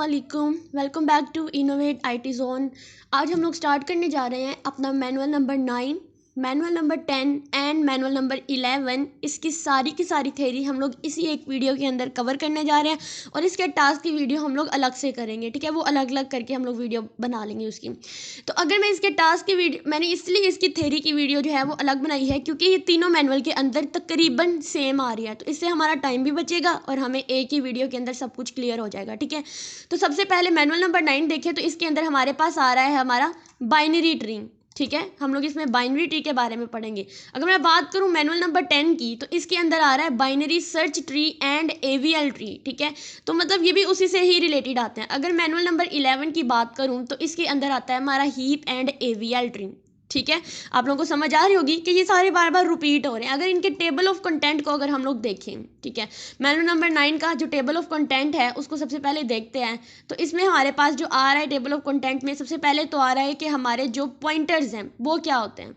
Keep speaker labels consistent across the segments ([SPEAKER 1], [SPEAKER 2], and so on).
[SPEAKER 1] वालेकुम, welcome back to innovate IT zone. आज हम लोग स्टार्ट करने जा रहे हैं अपना manual number 9, manual number 10 and manual number 11। इसकी सारी की सारी थ्योरी हम लोग इसी एक वीडियो के अंदर कवर करने जा रहे हैं और इसके टास्क की वीडियो हम लोग अलग से करेंगे, ठीक है। वो अलग अलग करके हम लोग वीडियो बना लेंगे उसकी। तो अगर मैं इसके टास्क की वीडियो, मैंने इसलिए इसकी थ्योरी की वीडियो जो है वो अलग बनाई है क्योंकि ये तीनों मैनुअल के अंदर तकरीबन सेम आ रही है, तो इससे हमारा टाइम भी बचेगा और हमें एक ही वीडियो के अंदर सब कुछ क्लियर हो जाएगा, ठीक है। तो सबसे पहले मैनुअल नंबर 9 देखें, तो इसके अंदर हमारे पास आ रहा है हमारा बाइनरी ट्री, ठीक है। हम लोग इसमें बाइनरी ट्री के बारे में पढ़ेंगे। अगर मैं बात करूं मैनुअल नंबर 10 की, तो इसके अंदर आ रहा है binary search tree and AVL tree, ठीक है। तो मतलब ये भी उसी से ही रिलेटेड आते हैं। अगर मैनुअल नंबर 11 की बात करूं तो इसके अंदर आता है हमारा हीप एंड एवीएल ट्री, ठीक है। आप लोगों को समझ आ रही होगी कि ये सारे बार बार रिपीट हो रहे हैं। अगर इनके टेबल ऑफ कंटेंट को अगर हम लोग देखें, ठीक है, मैनुअल नंबर 9 का जो टेबल ऑफ कंटेंट है उसको सबसे पहले देखते हैं। तो इसमें हमारे पास जो आ रहा है टेबल ऑफ कंटेंट में, सबसे पहले तो आ रहा है कि हमारे जो पॉइंटर्स हैं वो क्या होते हैं।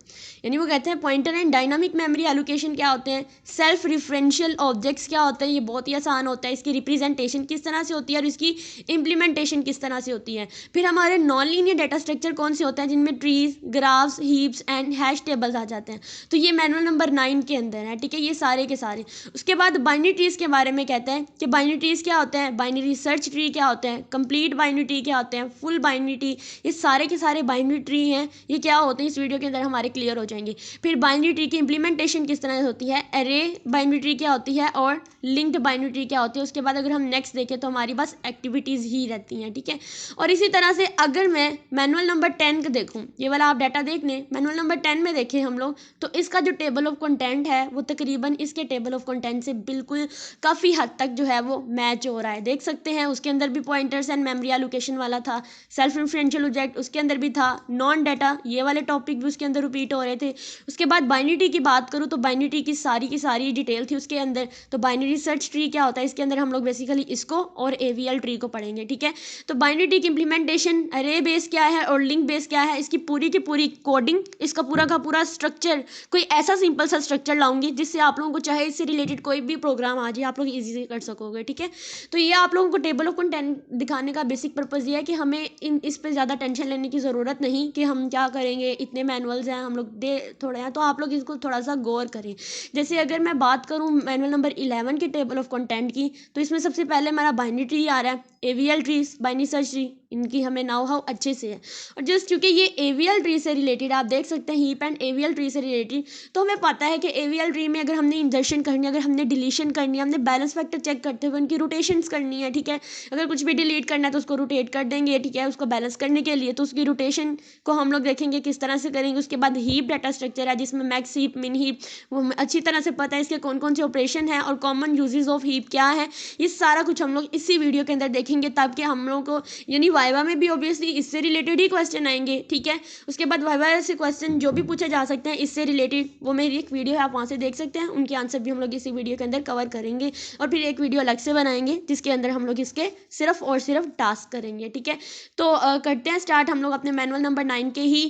[SPEAKER 1] यानी वो कहते हैं pointer and dynamic memory allocation क्या होते हैं, सेल्फ रिफरेंशियल ऑब्जेक्ट्स क्या होते हैं। ये बहुत ही आसान होता है, इसकी रिप्रेजेंटेशन किस तरह से होती है और इसकी इंप्लीमेंटेशन किस तरह से होती है। फिर हमारे नॉन लीनियर डाटा स्ट्रक्चर कौन से होते हैं, जिनमें trees, graphs, heaps and hash tables आ जाते हैं। तो ये मैनुअल नंबर 9 के अंदर है, ठीक है, ये सारे के सारे। उसके बाद बाइनरी ट्रीज के बारे में कहते हैं कि बाइनरी ट्रीज क्या होते हैं, बाइनरी सर्च ट्री क्या होते हैं, कंप्लीट बाइनरी ट्री क्या होते हैं, फुल बाइनरी ट्री, ये सारे के सारे बाइनरी ट्री हैं। ये क्या होते हैं इस वीडियो के अंदर हमारे क्लियर हो जाएंगे। फिर बाइनरी ट्री की इंप्लीमेंटेशन किस तरह से होती है, एरे बाइनरी ट्री क्या होती है और लिंक्ड बाइनरी ट्री क्या होती है। उसके बाद अगर हम नेक्स्ट देखें तो हमारी बस एक्टिविटीज़ ही रहती हैं, ठीक है। और इसी तरह से अगर मैं मैनुअल नंबर 10 का देखूँ, ये वाला आप डाटा देख लें, मैनुअल नंबर 10 में देखें हम लोग, तो इसका जो टेबल ऑफ कंटेंट है वो तकरीबन इसके टेबल ऑफ कंटेंट से बिल्कुल काफ़ी हद तक जो है वो मैच हो रहा है, देख सकते हैं। उसके अंदर भी पॉइंटर्स एंड मेमोरी एलोकेशन वाला था, सेल्फ रेफरेंशियल ऑब्जेक्ट उसके अंदर भी था, नॉन डाटा ये वाले टॉपिक भी उसके अंदर रिपीट हो रहे थे। उसके बाद बाइनरी ट्री की बात करूँ तो बाइनरी ट्री की सारी डिटेल थी उसके अंदर। तो बाइनरी सर्च ट्री क्या होता है, इसके अंदर हम लोग बेसिकली इसको और एवीएल ट्री को पढ़ेंगे, ठीक है। तो बाइनरी ट्री की इंप्लीमेंटेशन, अरे बेस क्या है और लिंक बेस क्या है, इसकी पूरी की पूरी कोडिंग, इसका पूरा का पूरा स्ट्रक्चर, कोई ऐसा सिंपल सा स्ट्रक्चर लाऊंगी जिससे आप लोगों को चाहे इससे रिलेटेड कोई भी प्रोग्राम आ जाए आप लोग इजी से कर सकोगे, ठीक है। तो ये आप लोगों को टेबल ऑफ कंटेंट दिखाने का बेसिक पर्पज़ ये है कि हमें इस पर ज़्यादा टेंशन लेने की ज़रूरत नहीं कि हम क्या करेंगे, इतने मैनुअल्स हैं हम लोग दे थोड़े हैं, तो आप लोग इसको थोड़ा सा गौर करें। जैसे अगर मैं बात करूँ मैनुअल नंबर 11 के टेबल ऑफ कंटेंट की, तो इसमें सबसे पहले हमारा बाइनरी ट्री आ रहा है, AVL trees, binary search tree, इनकी हमें नाउ हाउ अच्छे से है। और जस्ट क्योंकि ये एवीएल ट्री से रिलेटेड आप देख सकते हैं, हीप एंड एवीएल ट्री से रिलेटेड, तो हमें पता है कि एवीएल ट्री में अगर हमने इंजर्शन करनी है, अगर हमने डिलीशन करनी है, हमने बैलेंस फैक्टर चेक करते हुए उनकी रोटेशंस करनी है, ठीक है। अगर कुछ भी डिलीट करना है तो उसको रोटेट कर देंगे, ठीक है, उसको बैलेंस करने के लिए। तो उसकी रोटेशन को हम लोग देखेंगे किस तरह से करेंगे। उसके बाद हीप डाटा स्ट्रक्चर है जिसमें मैक्स हीप, मिन हीप, वो हमें अच्छी तरह से पता है इसके कौन कौन से ऑपरेशन है और कॉमन यूजेस ऑफ हीप क्या है। ये सारा कुछ हम लोग इसी वीडियो के अंदर देखेंगे, ताकि हम लोग को यानी वाइवा में भी ऑब्वियसली इससे रिलेटेड ही क्वेश्चन आएंगे, ठीक है। उसके बाद वाइवा से क्वेश्चन जो भी पूछे जा सकते हैं इससे रिलेटेड, वो मेरी एक वीडियो है आप वहाँ से देख सकते हैं, उनके आंसर भी हम लोग इसी वीडियो के अंदर कवर करेंगे। और फिर एक वीडियो अलग से बनाएंगे जिसके अंदर हम लोग इसके सिर्फ और सिर्फ टास्क करेंगे, ठीक है। तो करते हैं स्टार्ट हम लोग अपने मैनुअल नंबर 9 के ही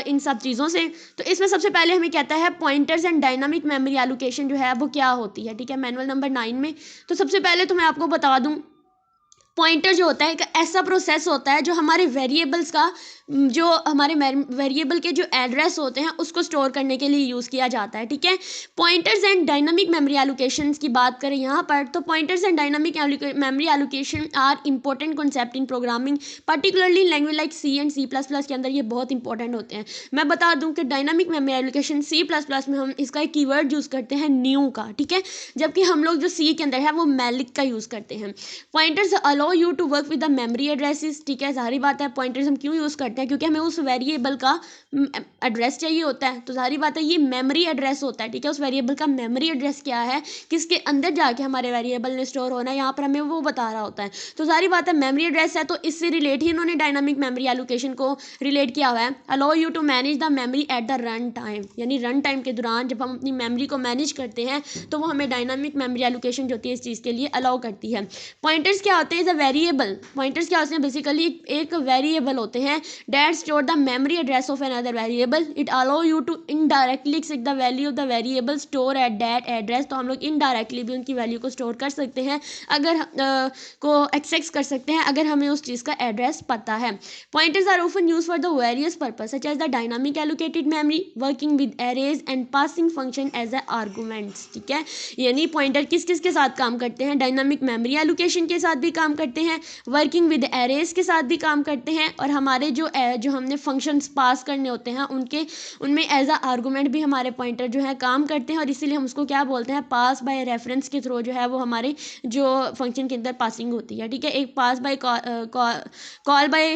[SPEAKER 1] इन सब चीज़ों से। तो इसमें सबसे पहले हमें कहता है pointers and dynamic memory allocation जो है वो क्या होती है, ठीक है, मैनुअल नंबर 9 में। तो सबसे पहले तो मैं आपको बता दूं, पॉइंटर जो होता है एक ऐसा प्रोसेस होता है जो हमारे वेरिएबल्स का, जो हमारे वेरिएबल के जो एड्रेस होते हैं उसको स्टोर करने के लिए यूज़ किया जाता है, ठीक है। Pointers and dynamic memory allocation की बात करें यहाँ पर, तो pointers and dynamic memory allocation are important concept in programming, particularly language like C and C++ के अंदर ये बहुत इंपॉर्टेंट होते हैं। मैं बता दूं कि डायनामिक मेमोरी एलोकेशन C++ में हम इसका एक कीवर्ड यूज़ करते हैं न्यू का, ठीक है, जबकि हम लोग जो C के अंदर है वो मैलिक का यूज़ करते हैं। Pointers allow you to work with the memory addresses, ठीक है, सारी बात है। पॉइंटर्स हम क्यों यूज़ करते हैं, क्योंकि हमें उस वेरिएबल का एड्रेस चाहिए होता है, तो सारी बात है ये मेमोरी एड्रेस होता है, ठीक है। उस वेरिएबल का मेमोरी एड्रेस क्या है, किसके अंदर जाके हमारे वेरिएबल ने स्टोर होना है, यहाँ पर हमें वो बता रहा होता है। तो सारी बात है मेमोरी एड्रेस है, तो इससे रिलेट ही इन्होंने डायनामिक मेमोरी एलोकेशन को रिलेट किया हुआ है। Allow you to manage the memory at the run time, यानी रन टाइम के दौरान जब हम अपनी मेमोरी को मैनेज करते हैं तो वो हमें डायनामिक मेमोरी एलोकेशन जो होती है इस चीज़ के लिए अलाउ करती है। पॉइंटर्स क्या होते हैं, इज अ वेरिएबल, पॉइंटर्स क्या होते हैं बेसिकली एक वेरिएबल होते हैं that store the memory address of another variable, it allow you to indirectly access the value of the variable store at that address. तो हम लोग इनडायरेक्टली भी उनकी वैल्यू को स्टोर कर सकते हैं, अगर को एक्सेस कर सकते हैं अगर हमें उस चीज़ का एड्रेस पता है। Pointers are often use for the various purpose such as the dynamic allocated memory, working with arrays and passing function as a arguments. ठीक है, यानी पॉइंटर किस किस के साथ काम करते हैं, डायनामिक मेमोरी एलोकेशन के साथ भी काम करते हैं, वर्किंग विद एरेज के साथ भी काम करते हैं, और हमारे जो हमने फंक्शंस पास करने होते हैं उनमें एज अ आर्गूमेंट भी हमारे पॉइंटर जो है काम करते हैं, और इसीलिए हम उसको क्या बोलते हैं, पास बाय रेफरेंस के थ्रू जो है वो हमारे जो फंक्शन के अंदर पासिंग होती है। ठीक है, एक पास बाय कॉल बाय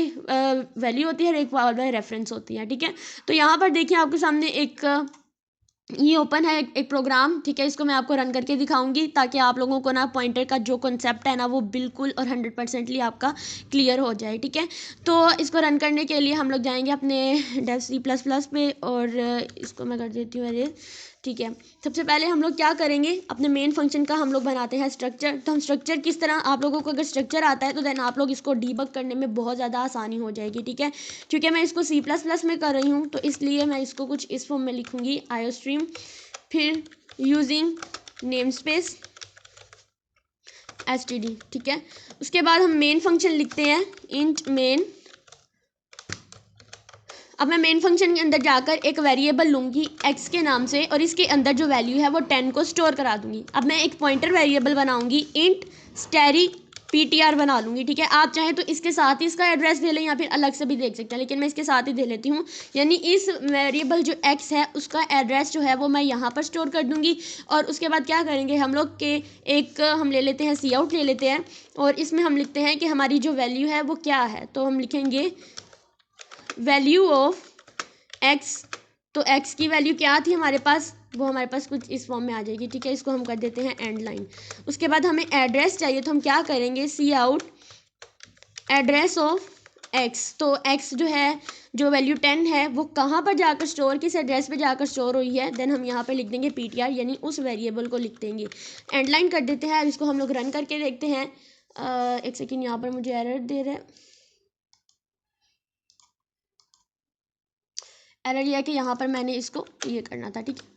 [SPEAKER 1] वैल्यू होती है और एक कॉल बाय रेफरेंस होती है। ठीक है, तो यहाँ पर देखिए आपके सामने एक ये ओपन है एक प्रोग्राम। ठीक है, इसको मैं आपको रन करके दिखाऊंगी ताकि आप लोगों को ना पॉइंटर का जो कॉन्सेप्ट है ना वो बिल्कुल और 100% आपका क्लियर हो जाए। ठीक है, तो इसको रन करने के लिए हम लोग जाएंगे अपने डेव C++ पे, और इसको मैं कर देती हूँ अरे। ठीक है, सबसे पहले हम लोग क्या करेंगे, अपने मेन फंक्शन का हम लोग बनाते हैं स्ट्रक्चर। तो हम स्ट्रक्चर किस तरह, आप लोगों को अगर स्ट्रक्चर आता है तो देन आप लोग इसको डीबग करने में बहुत ज़्यादा आसानी हो जाएगी। ठीक है, क्योंकि मैं इसको C++ में कर रही हूँ तो इसलिए मैं इसको कुछ इस फॉर्म में लिखूँगी, आयोस्ट्रीम, फिर यूजिंग नेम स्पेस std। ठीक है, उसके बाद हम मेन फंक्शन लिखते हैं इंट मेन। अब मैं मेन फंक्शन के अंदर जाकर एक वेरिएबल लूँगी x के नाम से, और इसके अंदर जो वैल्यू है वो 10 को स्टोर करा दूँगी। अब मैं एक पॉइंटर वेरिएबल बनाऊँगी इंट स्टैरिक ptr बना लूँगी। ठीक है, आप चाहें तो इसके साथ ही इसका एड्रेस दे लें या फिर अलग से भी देख सकते हैं, लेकिन मैं इसके साथ ही दे लेती हूँ। यानी इस वेरिएबल जो x है उसका एड्रेस जो है वो मैं यहाँ पर स्टोर कर दूँगी, और उसके बाद क्या करेंगे हम लोग के एक हम ले लेते हैं सी आउट ले लेते हैं, और इसमें हम लिखते हैं कि हमारी जो वैल्यू है वो क्या है। तो हम लिखेंगे वैल्यू ऑफ x। तो x की वैल्यू क्या थी हमारे पास, वो हमारे पास कुछ इस फॉर्म में आ जाएगी। ठीक है, इसको हम कर देते हैं एंड लाइन। उसके बाद हमें एड्रेस चाहिए, तो हम क्या करेंगे, सी आउट एड्रेस ऑफ x। तो x जो है, जो वैल्यू 10 है वो कहाँ पर जाकर स्टोर, किस एड्रेस पे जाकर स्टोर हुई है, देन हम यहाँ पे लिख देंगे ptr, यानी उस वेरिएबल को लिख देंगे। एंड लाइन कर देते हैं, इसको हम लोग रन करके देखते हैं। एक सेकेंड, यहाँ पर मुझे एरर दे रहा है, एरर यह है कि यहाँ पर मैंने इसको ये करना था। ठीक है,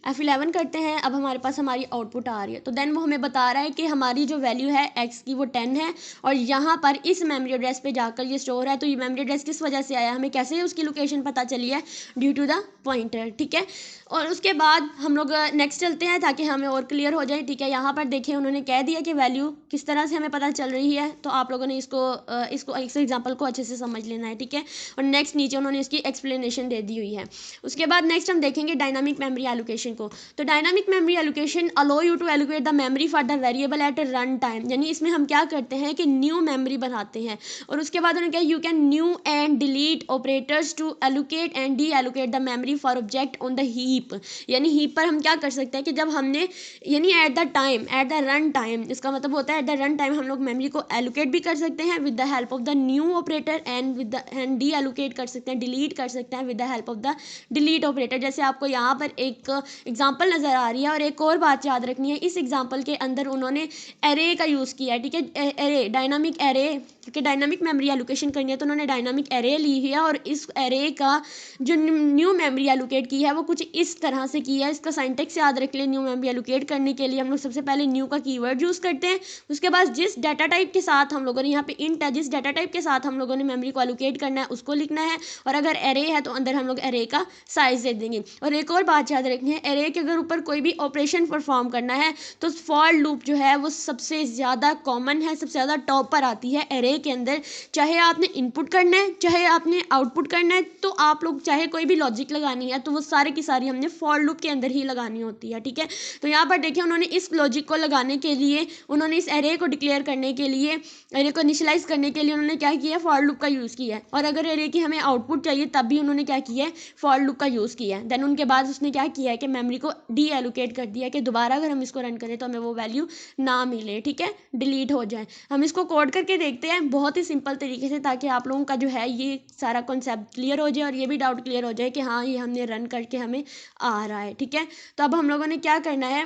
[SPEAKER 1] F11 करते हैं। अब हमारे पास हमारी आउटपुट आ रही है, तो देन वो हमें बता रहा है कि हमारी जो वैल्यू है x की वो 10 है, और यहाँ पर इस मेमोरी एड्रेस पे जाकर ये स्टोर है। तो ये मेमोरी एड्रेस किस वजह से आया, हमें कैसे उसकी लोकेशन पता चली है, ड्यू टू द पॉइंटर। ठीक है, और उसके बाद हम लोग नेक्स्ट चलते हैं ताकि हमें और क्लियर हो जाए। ठीक है, यहाँ पर देखिए उन्होंने कह दिया कि वैल्यू किस तरह से हमें पता चल रही है, तो आप लोगों ने इसको इस एग्जाम्पल को अच्छे से समझ लेना है। ठीक है, और नेक्स्ट नीचे उन्होंने इसकी एक्सप्लेनेशन दे दी हुई है। उसके बाद नेक्स्ट हम देखेंगे डायनामिक मेमोरी एलोकेशन को। तो dynamic memory allocation allow you to allocate the memory for the variable at run time, यानी इसमें हम क्या करते हैं कि न्यू मेमोरी बनाते हैं, और उसके बाद उन्होंने कहा you can new and delete operators to allocate and deallocate the memory for object on the heap. यानी हीप पर हम क्या कर सकते हैं कि जब हमने यानी at the time, eight the run time, इसका मतलब होता है एट द रन टाइम हम लोग मेमोरी को एलोकेट भी कर सकते हैं with the help of the new operator, and with the end D allocate कर सकते हैं, डिलीट कर सकते हैं with the help of the delete operator. जैसे आपको यहाँ पर एक एग्जाम्पल नजर आ रही है, और एक और बात याद रखनी है, इस एग्जाम्पल के अंदर उन्होंने एरे का यूज़ किया है। ठीक है, एरे, डायनामिक एरे, क्योंकि डायनामिक मेमोरी एलोकेशन करनी है तो उन्होंने डायनामिक एरे ली है, और इस एरे का जो न्यू मेमोरी एलोकेट की है वो कुछ इस तरह से की है। इसका साइंटेक्स याद रख ले, न्यू मेमोरी एलोकेट करने के लिए हम लोग सबसे पहले न्यू का कीवर्ड यूज़ करते हैं, उसके बाद जिस डाटा टाइप के साथ हम लोगों ने, यहाँ पे इंट है, जिस डाटा टाइप के साथ हम लोगों ने मेमोरी को एलोकेट करना है उसको लिखना है, और अगर एरे है तो अंदर हम लोग एरे का साइज दे देंगे। और एक और बात याद रखनी है, एरे के अगर ऊपर कोई भी ऑपरेशन परफॉर्म करना है तो फॉर लूप जो है वो सबसे ज़्यादा कॉमन है, सबसे ज़्यादा टॉप पर आती है एरे के अंदर। चाहे आपने इनपुट करना है, चाहे आपने आउटपुट करना है, तो आप लोग चाहे कोई भी लॉजिक लगानी है तो वो सारे की सारी हमने फॉर लूप के अंदर ही लगानी होती है। ठीक है, तो यहाँ पर देखिए उन्होंने इस लॉजिक को लगाने के लिए, उन्होंने इस एरे को डिक्लेयर करने के लिए, एरे को इनिशियलाइज करने के लिए उन्होंने क्या किया है, फॉर लूप का यूज़ किया है। और अगर एरे की हमें आउटपुट चाहिए तब भी उन्होंने क्या किया है, फॉर लूप का यूज़ किया है। देन उनके बाद उसने क्या किया है कि मेमोरी को डी एलोकेट कर दिया कि दोबारा अगर हम इसको रन करें तो हमें वो वैल्यू ना मिले। ठीक है, डिलीट हो जाए। हम इसको कोड करके देखते हैं बहुत ही सिंपल तरीके से, ताकि आप लोगों का जो है ये सारा कॉन्सेप्ट क्लियर हो जाए और ये भी डाउट क्लियर हो जाए कि हाँ ये हमने रन करके हमें आ रहा है। ठीक है, तो अब हम लोगों ने क्या करना है,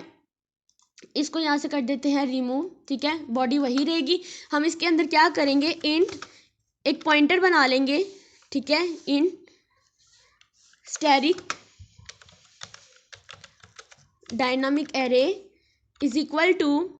[SPEAKER 1] इसको यहाँ से कर देते हैं रिमूव, ठीक है, बॉडी वही रहेगी। हम इसके अंदर क्या करेंगे, इंट एक पॉइंटर बना लेंगे, ठीक है, int static dynamic array is equal to,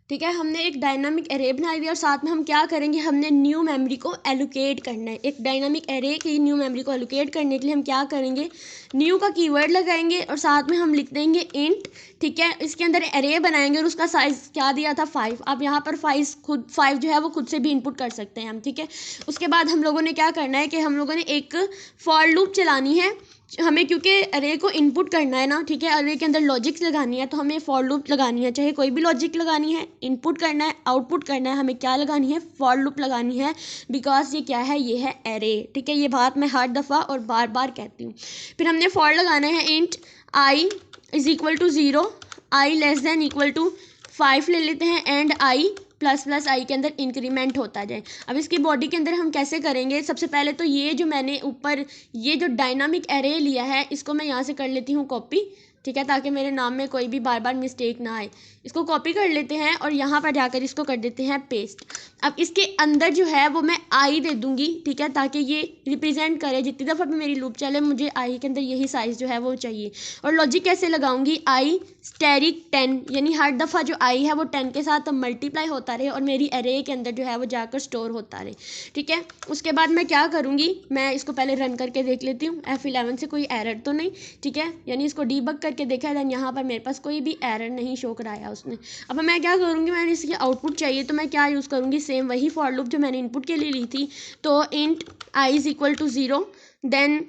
[SPEAKER 1] ठीक है, हमने एक डायनामिक एरे बना दिया और साथ में हम क्या करेंगे, हमने न्यू मेमोरी को एलोकेट करना है। एक डायनामिक एरे की न्यू मेमोरी को एलोकेट करने के लिए हम क्या करेंगे, न्यू का कीवर्ड लगाएंगे और साथ में हम लिख देंगे इंट, ठीक है, इसके अंदर एरे बनाएंगे और उसका साइज क्या दिया था 5। अब यहाँ पर 5 जो है वो खुद से भी इनपुट कर सकते हैं हम, ठीक है। उसके बाद हम लोगों ने क्या करना है कि हम लोगों ने एक फॉर लूप चलानी है हमें, क्योंकि अरे को इनपुट करना है ना, ठीक है, अरे के अंदर लॉजिक्स लगानी है तो हमें फॉर लूप लगानी है, चाहे कोई भी लॉजिक लगानी है, इनपुट करना है आउटपुट करना है, हमें क्या लगानी है, फॉर लूप लगानी है, बिकॉज ये क्या है, ये है एरे, ठीक है। ये बात मैं हर दफ़ा और बार बार कहती हूँ। फिर हमने फॉर लगाना है int I is equal to 0, I less than equal to 5 ले लेते हैं and I plus plus I के अंदर इंक्रीमेंट होता जाए। अब इसकी बॉडी के अंदर हम कैसे करेंगे, सबसे पहले तो ये जो मैंने ऊपर ये जो डायनामिक एरे लिया है इसको मैं यहाँ से कर लेती हूँ कॉपी, ठीक है, ताकि मेरे नाम में कोई भी बार बार मिस्टेक ना आए। इसको कॉपी कर लेते हैं और यहाँ पर जाकर इसको कर देते हैं पेस्ट। अब इसके अंदर जो है वो मैं आई दे दूँगी, ठीक है, ताकि ये रिप्रेजेंट करे जितनी दफ़ा भी मेरी लूप चले मुझे आई के अंदर यही साइज़ जो है वो चाहिए। और लॉजिक कैसे लगाऊंगी, आई स्टैटिक 10, यानी हर दफ़ा जो आई है वो 10 के साथ मल्टीप्लाई होता रहे और मेरी एरे के अंदर जो है वो जाकर स्टोर होता रहे, ठीक है। उसके बाद मैं क्या करूँगी, मैं इसको पहले रन करके देख लेती हूँ F11 से कोई एरर तो नहीं, ठीक है, यानी इसको डीबग करके देखा देन यहाँ पर मेरे पास कोई भी एरर नहीं शो कराया उसने। अब मैं क्या करूँगी, मैंने इसकी आउटपुट चाहिए तो मैं क्या यूज़ करूँगी, सेम वही फॉर लूप जो मैंने इनपुट के लिए ली थी। तो int I is equal to 0, then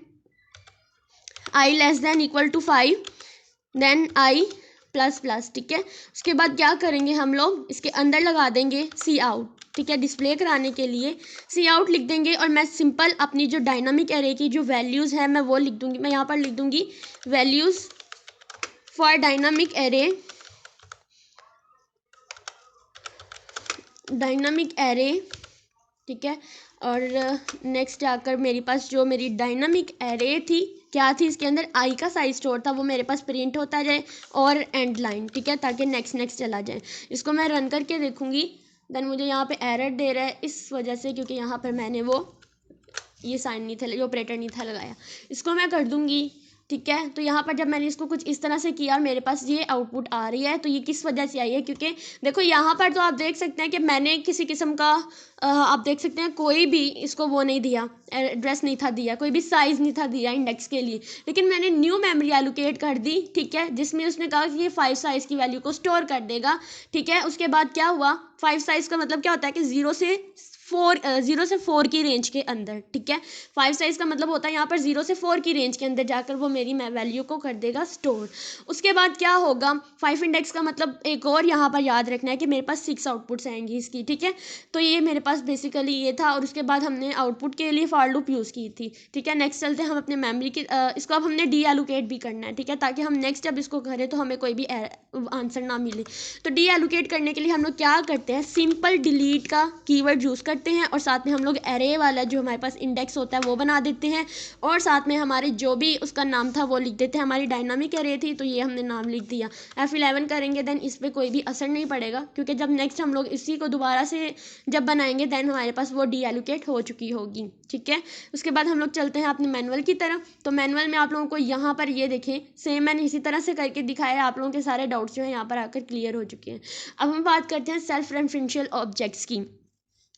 [SPEAKER 1] I less than equal to 5, then I plus plus, ठीक है। उसके बाद क्या करेंगे, हम लोग इसके अंदर लगा देंगे सी आउट, ठीक है, डिस्प्ले कराने के लिए सी आउट लिख देंगे और मैं सिंपल अपनी जो डायनामिक एरे की जो वैल्यूज़ है मैं वो लिख दूँगी। मैं यहाँ पर लिख दूँगी वैल्यूज़ फॉर डायनामिक एरे, ठीक है। और नेक्स्ट आकर मेरे पास जो मेरी डायनामिक एरे थी क्या थी, इसके अंदर आई का साइज स्टोर था, वो मेरे पास प्रिंट होता जाए और एंड लाइन, ठीक है, ताकि नेक्स्ट चला जाए। इसको मैं रन करके देखूँगी, देन मुझे यहाँ पे एरर दे रहा है इस वजह से क्योंकि यहाँ पर मैंने वो ये साइन नहीं था, ये ऑपरेटर नहीं था लगाया। इसको मैं कर दूँगी, ठीक है। तो यहाँ पर जब मैंने इसको कुछ इस तरह से किया और मेरे पास ये आउटपुट आ रही है, तो ये किस वजह से आई है, क्योंकि देखो यहाँ पर तो आप देख सकते हैं कि मैंने किसी किस्म का आप देख सकते हैं कोई भी इसको वो नहीं दिया, एड्रेस नहीं था दिया, कोई भी साइज़ नहीं था दिया इंडेक्स के लिए, लेकिन मैंने न्यू मेमोरी एलोकेट कर दी, ठीक है, जिसमें उसने कहा कि ये 5 साइज़ की वैल्यू को स्टोर कर देगा, ठीक है। उसके बाद क्या हुआ, 5 साइज़ का मतलब क्या होता है कि 0 से 4 की रेंज के अंदर, ठीक है। 5 साइज़ का मतलब होता है यहाँ पर 0 से 4 की रेंज के अंदर जाकर वो मेरी वैल्यू को कर देगा स्टोर। उसके बाद क्या होगा, 5 इंडेक्स का मतलब एक और यहाँ पर याद रखना है कि मेरे पास 6 आउटपुट्स आएंगी इसकी, ठीक है। तो ये मेरे पास बेसिकली ये था और उसके बाद हमने आउटपुट के लिए फॉर लूप यूज़ की थी, ठीक है। नेक्स्ट चलते हैं हम अपने मेमोरी की, इसको अब हमने डी एलोकेट भी करना है, ठीक है, ताकि हम नेक्स्ट जब इसको करें तो हमें कोई भी आंसर ना मिले। तो डी एलोकेट करने के लिए हम लोग क्या करते हैं, सिंपल डिलीट का कीवर्ड यूज़ करते हैं और साथ में हम लोग एरे वाला जो हमारे पास इंडेक्स होता है वो बना देते हैं और साथ में हमारे जो भी उसका नाम था वो लिख देते हैं। हमारी डायनामिक एरे थी तो ये हमने नाम लिख दिया। F11 करेंगे देन इस पर कोई भी असर नहीं पड़ेगा क्योंकि जब नेक्स्ट हम लोग इसी को दोबारा से जब बनाएंगे देन हमारे पास वो डी एलोकेट हो चुकी होगी, ठीक है। उसके बाद हम लोग चलते हैं अपने मैनुअल की तरफ। तो मैनुअल में आप लोगों को यहाँ पर ये देखें सेम मैंने इसी तरह से करके दिखाया, आप लोगों के सारे डाउट्स जो हैं यहाँ पर आकर क्लियर हो चुके हैं। अब हम बात करते हैं सेल्फ रेफरेंशियल ऑब्जेक्ट्स की,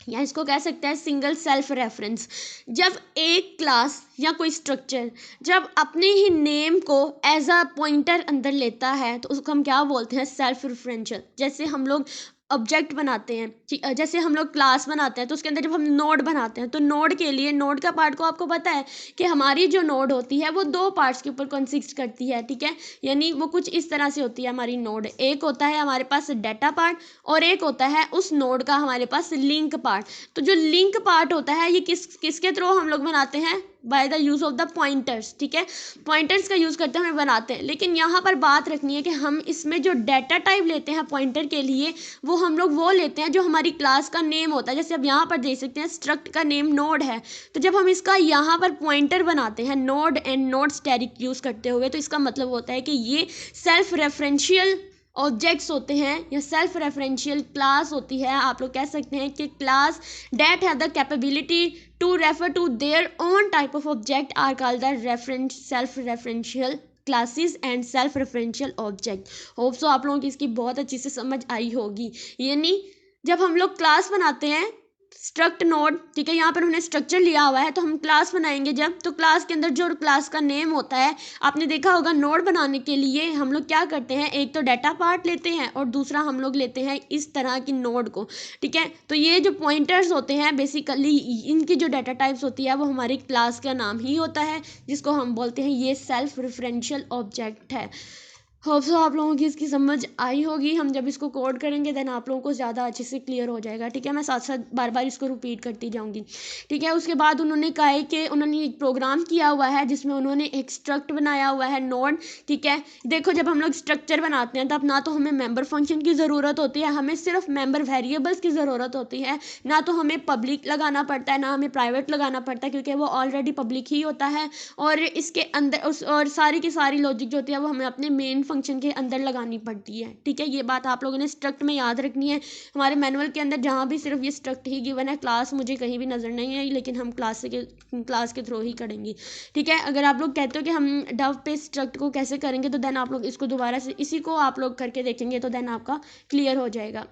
[SPEAKER 1] या इसको कह सकते हैं सिंगल सेल्फ रेफरेंस। जब एक क्लास या कोई स्ट्रक्चर जब अपने ही नेम को एज अ पॉइंटर अंदर लेता है तो उसको हम क्या बोलते हैं, सेल्फ रेफरेंशियल। जैसे हम लोग ऑब्जेक्ट बनाते हैं, जैसे हम लोग क्लास बनाते हैं तो उसके अंदर जब हम नोड बनाते हैं तो नोड के लिए नोड का पार्ट को आपको पता है कि हमारी जो नोड होती है वो 2 पार्ट्स के ऊपर कंसिस्ट करती है, ठीक है। यानी वो कुछ इस तरह से होती है हमारी नोड, एक होता है हमारे पास डाटा पार्ट और एक होता है उस नोड का हमारे पास लिंक पार्ट। तो जो लिंक पार्ट होता है ये किसके थ्रू हम लोग बनाते हैं, by the use of the pointers, ठीक है। पॉइंटर्स का यूज़ करते हुए बनाते हैं, लेकिन यहाँ पर बात रखनी है कि हम इसमें जो डाटा टाइप लेते हैं पॉइंटर के लिए वो हम लोग वो लेते हैं जो हमारी क्लास का नेम होता है। जैसे अब यहाँ पर देख सकते हैं स्ट्रक्ट का नेम नोड है, तो जब हम इसका यहाँ पर पॉइंटर बनाते हैं node and node static use करते हुए तो इसका मतलब होता है कि ये सेल्फ रेफरेंशियल ऑब्जेक्ट्स होते हैं या सेल्फ रेफरेंशियल क्लास होती है, आप लोग कह सकते हैं कि class that have the capability to refer to their own type of object are called the reference self referential classes and self referential object. Hope so आप लोगों की इसकी बहुत अच्छी से समझ आई होगी। यानी जब हम लोग क्लास बनाते हैं स्ट्रक्ट नोड, ठीक है, यहाँ पर हमने स्ट्रक्चर लिया हुआ है, तो हम क्लास बनाएंगे जब, तो क्लास के अंदर जो क्लास का नेम होता है, आपने देखा होगा नोड बनाने के लिए हम लोग क्या करते हैं, एक तो डाटा पार्ट लेते हैं और दूसरा हम लोग लेते हैं इस तरह की नोड को, ठीक है। तो ये जो पॉइंटर्स होते हैं बेसिकली इनकी जो डाटा टाइप्स होती है वो हमारी क्लास का नाम ही होता है, जिसको हम बोलते हैं ये सेल्फ रेफरेंशियल ऑब्जेक्ट है। होप सो आप लोगों की इसकी समझ आई होगी। हम जब इसको कोड करेंगे देन आप लोगों को ज़्यादा अच्छे से क्लियर हो जाएगा, ठीक है। मैं साथ साथ बार बार इसको रिपीट करती जाऊंगी, ठीक है। उसके बाद उन्होंने कहा है कि उन्होंने एक प्रोग्राम किया हुआ है जिसमें उन्होंने एक स्ट्रक्ट बनाया हुआ है नोड, ठीक है। देखो जब हम लोग स्ट्रक्चर बनाते हैं तब ना तो हमें मेंबर फंक्शन की ज़रूरत होती है, हमें सिर्फ मेंबर वेरिएबल्स की ज़रूरत होती है, ना तो हमें पब्लिक लगाना पड़ता है ना हमें प्राइवेट लगाना पड़ता है, क्योंकि वो ऑलरेडी पब्लिक ही होता है। और इसके अंदर और सारी की सारी लॉजिक जो होती है वो हमें अपने मेन फंक्शन के अंदर लगानी पड़ती है, ठीक है। ये बात आप लोगों ने स्ट्रक्ट में याद रखनी है। हमारे मैनुअल के अंदर जहाँ भी सिर्फ ये स्ट्रक्ट ही गिवन है, क्लास मुझे कहीं भी नज़र नहीं आई, लेकिन हम क्लास के थ्रू ही करेंगे, ठीक है। अगर आप लोग कहते हो कि हम डव पे स्ट्रक्ट को कैसे करेंगे तो देन आप लोग इसको दोबारा से इसी को आप लोग करके देखेंगे तो देन आपका क्लियर हो जाएगा।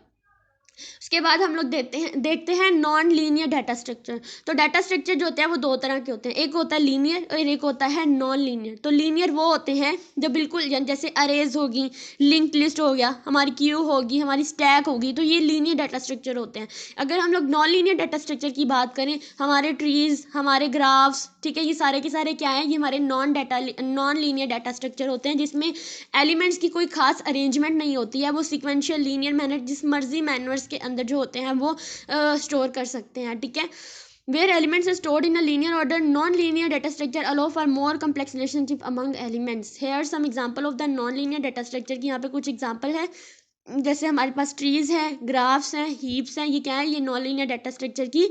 [SPEAKER 1] उसके बाद हम लोग देखते हैं नॉन लीनियर डाटा स्ट्रक्चर। तो डाटा स्ट्रक्चर जो होते हैं वो दो तरह के होते हैं, एक होता है लीनियर और एक होता है नॉन लीनियर। तो लीनियर वो होते हैं जो बिल्कुल जैसे अरेज होगी, लिंक्ड लिस्ट हो गया, हमारी क्यू होगी, हमारी स्टैक होगी, तो ये लीनियर डाटा स्ट्रक्चर होते हैं। अगर हम लोग नॉन लीनियर डाटा स्ट्रक्चर की बात करें, हमारे ट्रीज, हमारे ग्राफ्स, ठीक है, ये सारे के सारे क्या हैं, ये हमारे नॉन लीनियर डाटा स्ट्रक्चर होते हैं, जिसमें एलिमेंट्स की कोई खास अरेंजमेंट नहीं होती है, वो सिक्वेंशियल लीनियर मैनर जिस मर्जी मैनर्स के अंदर जो होते हैं वो स्टोर कर सकते हैं, ठीक है। Where elements are stored in a linear order, non-linear data structure allow for more complex relationship among elements. Here are some example of the non-linear data structure की यहाँ पे कुछ एग्जाम्पल है। जैसे हमारे पास ट्रीज है, ग्राफ्स हैं, हीप्स हैं, ये क्या है, ये नॉन लीनियर डाटा स्ट्रक्चर की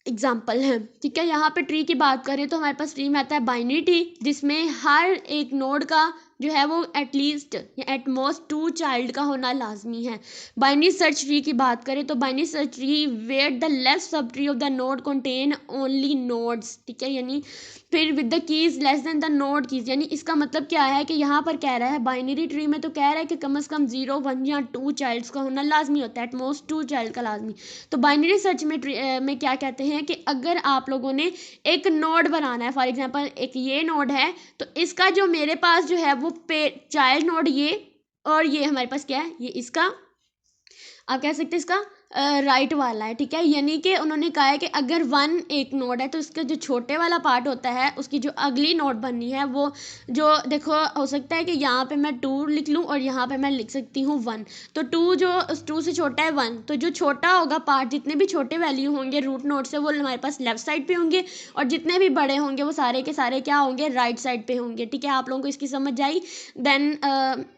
[SPEAKER 1] एग्जाम्पल है, ठीक है। यहाँ पे ट्री की बात करें तो हमारे पास ट्री में आता है बाइनरी ट्री, जिसमें हर एक नोड का जो है वो एटलीस्ट या एट मोस्ट 2 चाइल्ड का होना लाजमी है। बाइनरी सर्च ट्री की बात करें तो binary search tree where the left sub tree of the node contain only nodes, ठीक है, यानी फिर with the keys less than the node keys. यानी इसका मतलब क्या है कि यहाँ पर कह रहा है बाइनरी ट्री में तो कह रहा है कि कम से कम 0, 1 या 2 चाइल्ड्स का होना लाजमी होता है, एट मोस्ट 2 चाइल्ड का लाजमी। तो बाइनरी सर्च में क्या कहते हैं कि अगर आप लोगों ने एक नोड बनाना है, फॉर एग्जांपल एक ये नोड है, तो इसका जो मेरे पास जो है वो चाइल्ड नोड ये, और ये हमारे पास क्या है, ये इसका आप कह सकते हैं इसका राइट वाला है, ठीक है। यानी कि उन्होंने कहा है कि अगर 1 एक नोड है तो इसका जो छोटे वाला पार्ट होता है उसकी जो अगली नोड बननी है वो जो देखो हो सकता है कि यहाँ पे मैं 2 लिख लूँ और यहाँ पे मैं लिख सकती हूँ 1। तो 2 जो 2 से छोटा है 1, तो जो छोटा होगा पार्ट, जितने भी छोटे वैल्यू होंगे रूट नोड से वो हमारे पास लेफ्ट साइड पे होंगे, और जितने भी बड़े होंगे वो सारे के सारे क्या होंगे, राइट साइड पे होंगे, ठीक है। आप लोगों को इसकी समझ आई। देन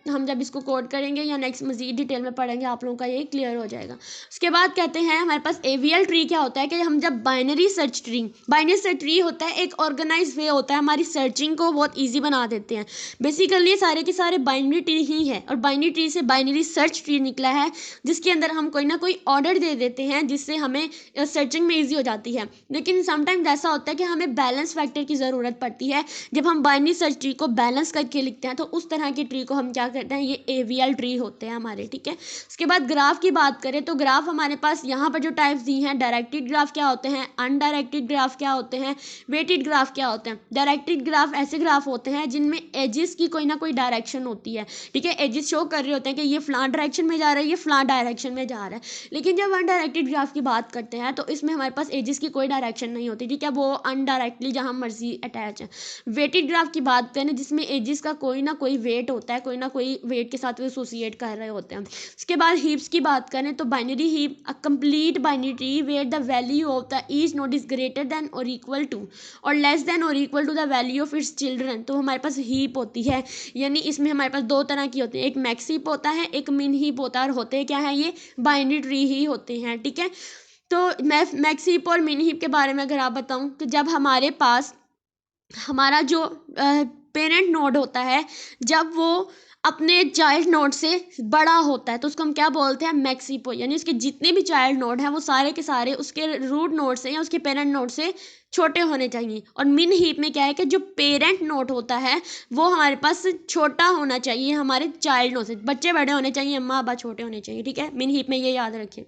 [SPEAKER 1] हम जब इसको कोड करेंगे या नेक्स्ट मजीद डिटेल में पढ़ेंगे आप लोगों का ये क्लियर हो जाएगा। उसके बाद कहते हैं हमारे पास एवीएल ट्री क्या होता है कि हम जब बाइनरी सर्च ट्री होता है, एक ऑर्गेनाइज वे होता है, हमारी सर्चिंग को बहुत ईजी बना देते हैं। बेसिकली ये सारे के सारे बाइनरी ट्री ही है, और बाइनरी ट्री से बाइनरी सर्च ट्री निकला है, जिसके अंदर हम कोई ना कोई ऑर्डर दे देते हैं जिससे हमें सर्चिंग में ईजी हो जाती है। लेकिन समटाइम्स ऐसा होता है कि हमें बैलेंस फैक्टर की ज़रूरत पड़ती है। जब हम बाइनरी सर्च ट्री को बैलेंस करके लिखते हैं तो उस तरह की ट्री को हम क्या कहते हैं, ये एवीएल ट्री होते हैं हमारे, ठीक है। उसके बाद ग्राफ की बात करें तो ग्राफ हमारे पास यहाँ पर जो टाइप्स दी हैं, डायरेक्टेड ग्राफ क्या होते हैं, अनडायरेक्टेड ग्राफ क्या होते हैं, वेटेड ग्राफ क्या होते हैं। डायरेक्टेड ग्राफ ऐसे ग्राफ होते हैं जिनमें एजिस की कोई ना कोई डायरेक्शन होती है, ठीक है। एजिस शो कर रहे होते हैं कि ये फ्लां डायरेक्शन में जा रहा है, ये फ्लां डायरेक्शन में जा रहा है। लेकिन जब अनडायरेक्टेड ग्राफ की बात करते हैं तो इसमें हमारे पास एजिस की कोई डायरेक्शन नहीं होती, ठीक है, वो अनडायरेक्टली जहाँ मर्जी अटैच है। वेटेड ग्राफ की बात करें जिसमें एजिस का कोई ना कोई वेट होता है, कोई ना कोई वेट के साथ वो एसोसिएट कर रहे होते हैं। उसके बाद हीप्स की बात करें तो binary heap a complete binary tree where the value of the each node is greater than और इक्वल टू और लेस देन और equal to the value of its children. तो हमारे पास हीप होती है, यानी इसमें हमारे पास दो तरह की होती है, एक मैक्स हीप होता है, एक मिन हीप होता है, और होते क्या है, ये बाइनरी ट्री ही होते हैं, ठीक है। तो मैं मैक्स हीप और मिन हीप के बारे में अगर आप बताऊं तो जब हमारे पास हमारा जो पेरेंट नोड होता है जब वो अपने चाइल्ड नोड से बड़ा होता है तो उसको हम क्या बोलते हैं, मैक्सिपो। यानी उसके जितने भी चाइल्ड नोड हैं वो सारे के सारे उसके रूट नोड से या उसके पेरेंट नोड से छोटे होने चाहिए। और मिन हीप में क्या है कि जो पेरेंट नोड होता है वो हमारे पास छोटा होना चाहिए हमारे चाइल्ड नोड से, बच्चे बड़े होने चाहिए, अम्मा अब्बा छोटे होने चाहिए, ठीक है। मिन हीप में ये याद रखें।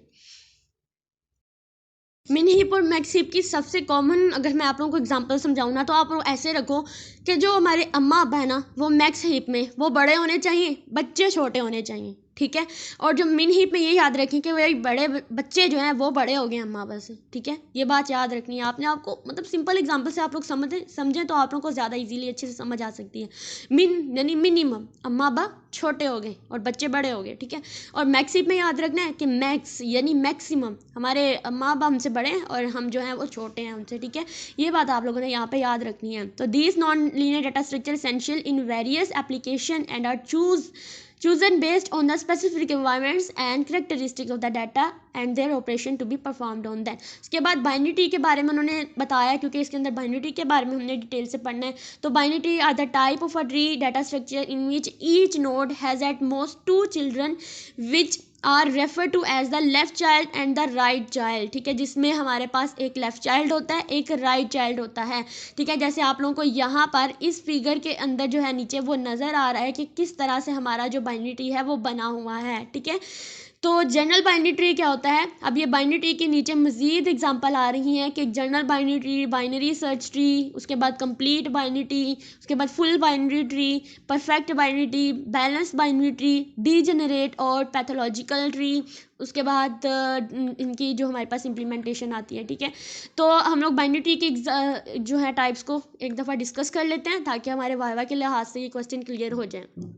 [SPEAKER 1] मिन हीप और मैक्स हीप की सबसे कॉमन अगर मैं आप लोगों को एग्जांपल समझाऊँ ना तो आप लोग ऐसे रखो कि जो हमारे अम्मा अब्बा है ना वो मैक्स हीप में वो बड़े होने चाहिए, बच्चे छोटे होने चाहिए, ठीक है। और जो मिन हीप में ये याद रखें कि वही बड़े बच्चे जो हैं वो बड़े हो गए अम्मा अब्बा से, ठीक है। ये बात याद रखनी है आपने। आपको मतलब सिंपल एग्जांपल से आप लोग समझें तो आप लोगों को ज़्यादा इजीली अच्छे से समझ आ सकती है। मिन यानी मिनिमम, अम्मा अब्बा छोटे हो गए और बच्चे बड़े हो गए, ठीक है। और मैक्स हीप में याद रखना है कि मैक्स यानी मैक्सिमम, हमारे अम्मा अब्बा हमसे बड़े हैं और हम जो हैं वो छोटे हैं उनसे, ठीक है। ये बात आप लोगों ने यहाँ पे याद रखनी है। तो these non linear data structure essential in various application and are chosen based on the specific requirements and characteristics of the data and their operation to be performed on that। उसके बाद बाइनरी ट्री के बारे में उन्होंने बताया, क्योंकि इसके अंदर बाइनरी ट्री के बारे में हमने डिटेल से पढ़ना है। तो binary tree are the type of a tree data structure in which each node has at most 2 children which are refer to as the left child and the right child, ठीक है। जिसमें हमारे पास एक left child होता है, एक right child होता है, ठीक है। जैसे आप लोगों को यहाँ पर इस फिगर के अंदर जो है नीचे वो नज़र आ रहा है कि किस तरह से हमारा जो बाइनरी ट्री है वो बना हुआ है, ठीक है। तो जनरल बाइनरी ट्री क्या होता है, अब ये बाइनरी ट्री के नीचे मजीद एग्जांपल आ रही हैं कि general binary tree, binary search tree, उसके बाद कंप्लीट बाइनरी ट्री, उसके बाद full binary tree, perfect binary tree, balance binary tree, degenerate और पैथोलॉजिकल ट्री। उसके बाद इनकी जो हमारे पास इम्प्लीमेंटेशन आती है, ठीक है। तो हम लोग बाइनरी ट्री की जो है टाइप्स को एक दफ़ा डिस्कस कर लेते हैं ताकि हमारे वाइवा के लिहाज से ये क्वेश्चन क्लियर हो जाए।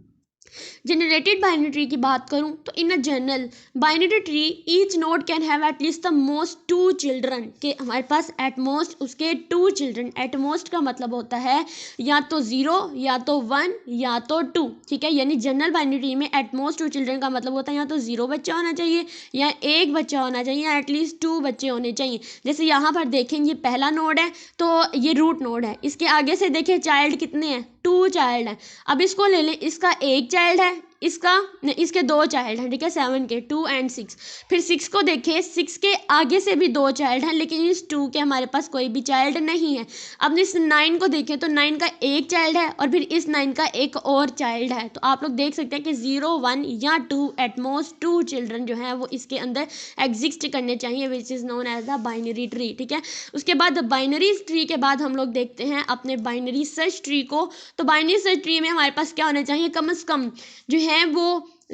[SPEAKER 1] जनरेटेड बाइनरी ट्री की बात करूं तो in a general binary tree each node can have at least the most 2 children, के हमारे पास एट मोस्ट उसके 2 चिल्ड्रन। एट मोस्ट का मतलब होता है या तो 0 या तो 1 या तो 2, ठीक है। यानी जनरल बाइनरी ट्री में एट मोस्ट 2 चिल्ड्रन का मतलब होता है या तो 0 बच्चा होना चाहिए या 1 बच्चा होना चाहिए या एटलीस्ट 2 बच्चे होने चाहिए। जैसे यहाँ पर देखें ये पहला नोड है तो ये रूट नोड है, इसके आगे से देखें चाइल्ड कितने हैं, 2 चाइल्ड हैं। अब इसको ले लें, इसका एक चाइल्ड है, इसके 2 चाइल्ड हैं, ठीक है, 7 के 2 एंड 6। फिर 6 को देखें, 6 के आगे से भी 2 चाइल्ड हैं लेकिन इस 2 के हमारे पास कोई भी चाइल्ड नहीं है। अब इस 9 को देखें तो 9 का एक चाइल्ड है और फिर इस 9 का एक और चाइल्ड है। तो आप लोग देख सकते हैं कि 0 1 या 2 एट मोस्ट 2 चिल्ड्रन जो हैं वो इसके अंदर एग्जिस्ट करने चाहिए, which is known as the binary tree, ठीक है। उसके बाद बाइनरी ट्री के बाद हम लोग देखते हैं अपने बाइनरी सर्च ट्री को। तो बाइनरी सर्च ट्री में हमारे पास क्या होना चाहिए, कम से कम जो है वो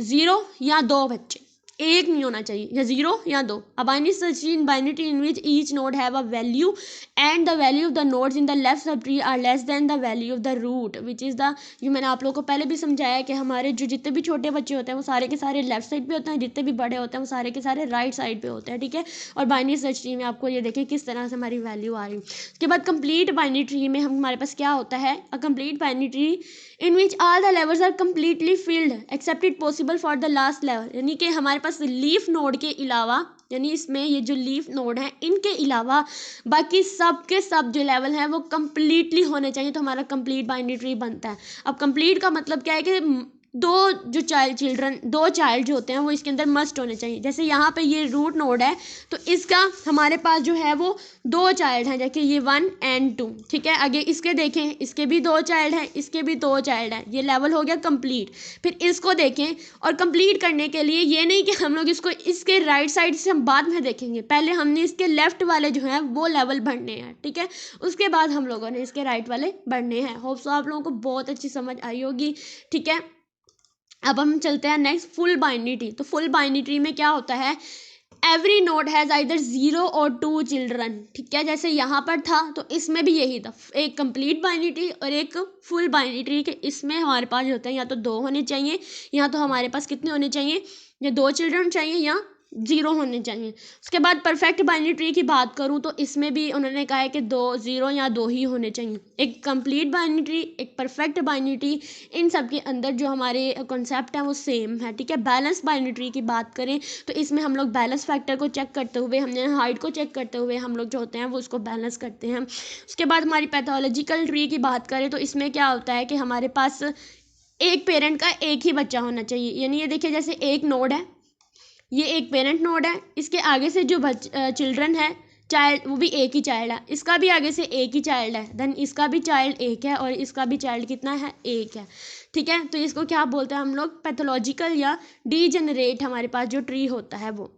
[SPEAKER 1] 0 या 2 बच्चे, एक नहीं होना चाहिए, या 0 या 2। A binary search in binary tree in which each node have a value and the value of the nodes in the left sub tree are less than the value of the root, which is the, जो मैंने आप लोगों को पहले भी समझाया कि हमारे जो जितने भी छोटे बच्चे होते हैं वो सारे के सारे लेफ्ट साइड पे होते हैं, जितने भी बड़े होते हैं वो सारे के सारे राइट साइड पे होते हैं, ठीक है। और बाइनरी सर्च ट्री में आपको ये देखें किस तरह से हमारी वैल्यू आ रही है। उसके बाद कंप्लीट बाइनरी ट्री में हमारे पास क्या होता है, a complete binary tree in which all the levels are completely filled except it possible for the last level. यानी कि हमारे पास लीफ नोड के अलावा, यानी इसमें ये जो लीफ नोड है इनके अलावा बाकी सब के सब जो लेवल हैं वो कम्प्लीटली होने चाहिए, तो हमारा कंप्लीट बाइनरी ट्री बनता है। अब कंप्लीट का मतलब क्या है कि दो चाइल्ड जो होते हैं वो इसके अंदर मस्ट होने चाहिए। जैसे यहाँ पे ये रूट नोड है तो इसका हमारे पास जो है वो 2 चाइल्ड हैं, जैसे ये 1 एंड 2, ठीक है। आगे इसके देखें, इसके भी 2 चाइल्ड हैं, इसके भी 2 चाइल्ड हैं, ये लेवल हो गया कंप्लीट। फिर इसको देखें, और कंप्लीट करने के लिए ये नहीं कि हम लोग इसको इसके राइट साइड से हम बाद में देखेंगे, पहले हमने इसके लेफ्ट वाले जो हैं वो लेवल बढ़ने हैं, ठीक है। उसके बाद हम लोगों ने इसके राइट वाले बढ़ने हैं। होप सो आप लोगों को बहुत अच्छी समझ आई होगी, ठीक है। अब हम चलते हैं नेक्स्ट फुल बाइनरी ट्री। तो फुल बाइनरी ट्री में क्या होता है, एवरी नोड हैज़ आइदर 0 और 2 चिल्ड्रन, ठीक है। जैसे यहाँ पर था तो इसमें भी यही था, एक कंप्लीट बाइनरी ट्री और एक फुल बाइनरी ट्री के इसमें हमारे पास जो होता है या तो 2 होने चाहिए या तो हमारे पास कितने होने चाहिए, या 2 चिल्ड्रन चाहिए या ज़ीरो होने चाहिए। उसके बाद परफेक्ट बाइनरी ट्री की बात करूँ तो इसमें भी उन्होंने कहा है कि 2 ज़ीरो या 2 ही होने चाहिए। एक कंप्लीट बाइनरी ट्री, एक परफेक्ट बाइनरी ट्री, इन सब के अंदर जो हमारे कॉन्सेप्ट हैं वो सेम है, ठीक है। बैलेंस बाइनरी ट्री की बात करें तो इसमें हम लोग बैलेंस फैक्टर को चेक करते हुए, हमने हाइट को चेक करते हुए हम लोग जो होते हैं वो उसको बैलेंस करते हैं। उसके बाद हमारी पैथोलॉजिकल ट्री की बात करें तो इसमें क्या होता है कि हमारे पास एक पेरेंट का एक ही बच्चा होना चाहिए। यानी ये देखिए, जैसे एक नोड है, ये एक पेरेंट नोड है, इसके आगे से जो चिल्ड्रन है, चाइल्ड, वो भी एक ही चाइल्ड है, इसका भी आगे से एक ही चाइल्ड है, देन इसका भी चाइल्ड एक है और इसका भी चाइल्ड कितना है, एक है, ठीक है। तो इसको क्या बोलते हैं हम लोग, पैथोलॉजिकल या डीजेनरेट हमारे पास जो ट्री होता है वो।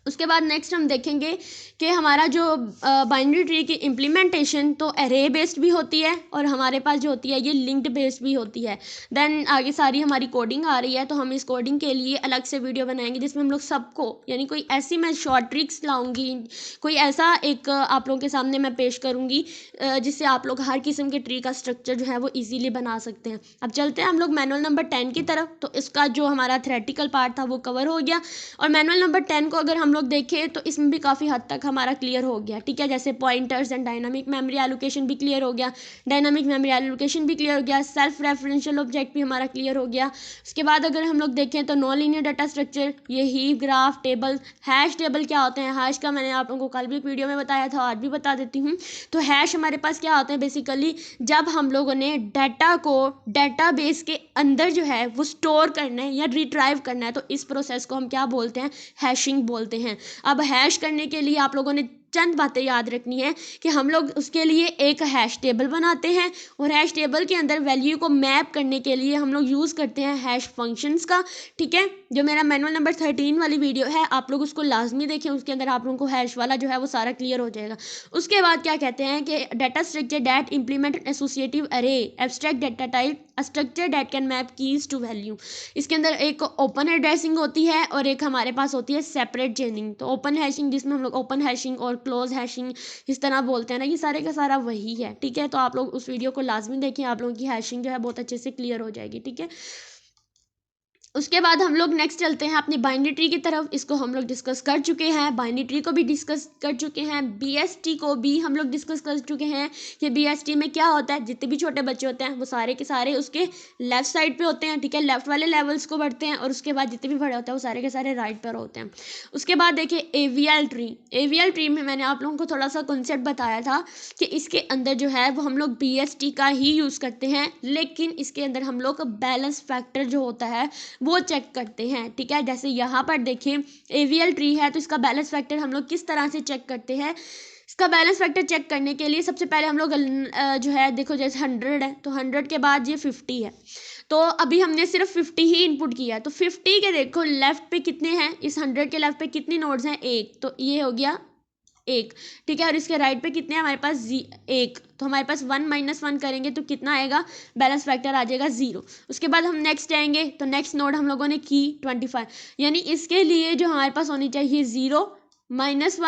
[SPEAKER 1] उसके बाद नेक्स्ट हम देखेंगे कि हमारा जो बाइनरी ट्री की इम्प्लीमेंटेशन तो एरे बेस्ड भी होती है और हमारे पास जो होती है ये लिंक्ड बेस्ड भी होती है। देन आगे सारी हमारी कोडिंग आ रही है, तो हम इस कोडिंग के लिए अलग से वीडियो बनाएंगे जिसमें हम लोग सबको, यानी कोई ऐसी मैं शॉर्ट ट्रिक्स लाऊंगी, कोई ऐसा एक आप लोगों के सामने मैं पेश करूँगी जिससे आप लोग हर किस्म के ट्री का स्ट्रक्चर जो है वो ईजिली बना सकते हैं। अब चलते हैं हम लोग मैनुअल नंबर 10 की तरफ। तो इसका जो हमारा थ्योरेटिकल पार्ट था वो कवर हो गया और मैनुअल नंबर 10 को अगर हम लोग देखें तो इसमें भी काफ़ी हद तक हमारा क्लियर हो गया, ठीक है। जैसे pointers and dynamic memory allocation भी क्लियर हो गया, डायनामिक मेमोरी एलोकेशन भी क्लियर हो गया, सेल्फ रेफरेंशियल ऑब्जेक्ट भी हमारा क्लियर हो गया। उसके बाद अगर हम लोग देखें तो नॉन लीनियर डाटा स्ट्रक्चर, ये heap, graph, table, hash table क्या होते हैं, हैश का मैंने आप लोगों को कल भी एक वीडियो में बताया था, आज भी बता देती हूँ। तो हैश हमारे पास क्या होते हैं, बेसिकली जब हम लोगों ने डाटा को डेटाबेस के अंदर जो है वो स्टोर करना है या रिट्राइव करना है, तो इस प्रोसेस को हम क्या बोलते हैं, हैशिंग बोलते हैं। अब हैश करने के लिए आप लोगों ने चंद बातें याद रखनी है कि हम लोग उसके लिए एक हैश टेबल बनाते हैं और हैश टेबल के अंदर वैल्यू को मैप करने के लिए हम लोग यूज़ करते हैं हैश फंक्शंस का, ठीक है। जो मेरा मैनुअल नंबर 13 वाली वीडियो है आप लोग उसको लाजमी देखें, उसके अंदर आप लोगों को हैश वाला जो है वो सारा क्लियर हो जाएगा। उसके बाद क्या कहते हैं कि data structure that implement associative array abstract data type structure that can map keys to value. इसके अंदर एक ओपन एड्रेसिंग होती है और एक हमारे पास होती है सेपरेट चेनिंग। तो ओपन हैशिंग जिसमें हम लोग ओपन हैशिंग और क्लोज हैशिंग इस तरह बोलते हैं ना, ये सारे का सारा वही है, ठीक है। तो आप लोग उस वीडियो को लाजमी देखें, आप लोगों की हैशिंग जो है बहुत अच्छे से क्लियर हो जाएगी, ठीक है। उसके बाद हम लोग नेक्स्ट चलते हैं अपनी बाइनरी ट्री की तरफ। इसको हम लोग डिस्कस कर चुके हैं, बाइनरी ट्री को भी डिस्कस कर चुके हैं, बीएसटी को भी हम लोग डिस्कस कर चुके हैं कि बीएसटी में क्या होता है। जितने भी छोटे बच्चे होते हैं वो सारे के सारे उसके लेफ्ट साइड पे होते हैं, ठीक है, लेफ्ट वाले लेवल्स को बढ़ते हैं और उसके बाद जितने भी बड़े होते हैं वो सारे के सारे राइट पर होते हैं। उसके बाद देखिए एवीएल ट्री। एवीएल ट्री में मैंने आप लोगों को थोड़ा सा कॉन्सेप्ट बताया था कि इसके अंदर जो है वो हम लोग बीएसटी का ही यूज़ करते हैं, लेकिन इसके अंदर हम लोग बैलेंस फैक्टर जो होता है वो चेक करते हैं, ठीक है। जैसे यहाँ पर देखिए एवीएल ट्री है तो इसका बैलेंस फैक्टर हम लोग किस तरह से चेक करते हैं। इसका बैलेंस फैक्टर चेक करने के लिए सबसे पहले हम लोग जो है देखो, जैसे 100 है तो 100 के बाद ये 50 है, तो अभी हमने सिर्फ 50 ही इनपुट किया, तो 50 के देखो लेफ्ट पे कितने हैं, इस 100 के लेफ्ट पे कितनी नोड्स हैं, एक, तो ये हो गया एक, ठीक है। और इसके राइट पे कितने हैं हमारे पास, एक, तो हमारे पास 1 - 1 करेंगे तो कितना आएगा, बैलेंस फैक्टर आ जाएगा 0। उसके बाद हम नेक्स्ट जाएंगे तो नेक्स्ट नोड हम लोगों ने की 25, यानी इसके लिए जो हमारे पास होनी चाहिए 0 - 1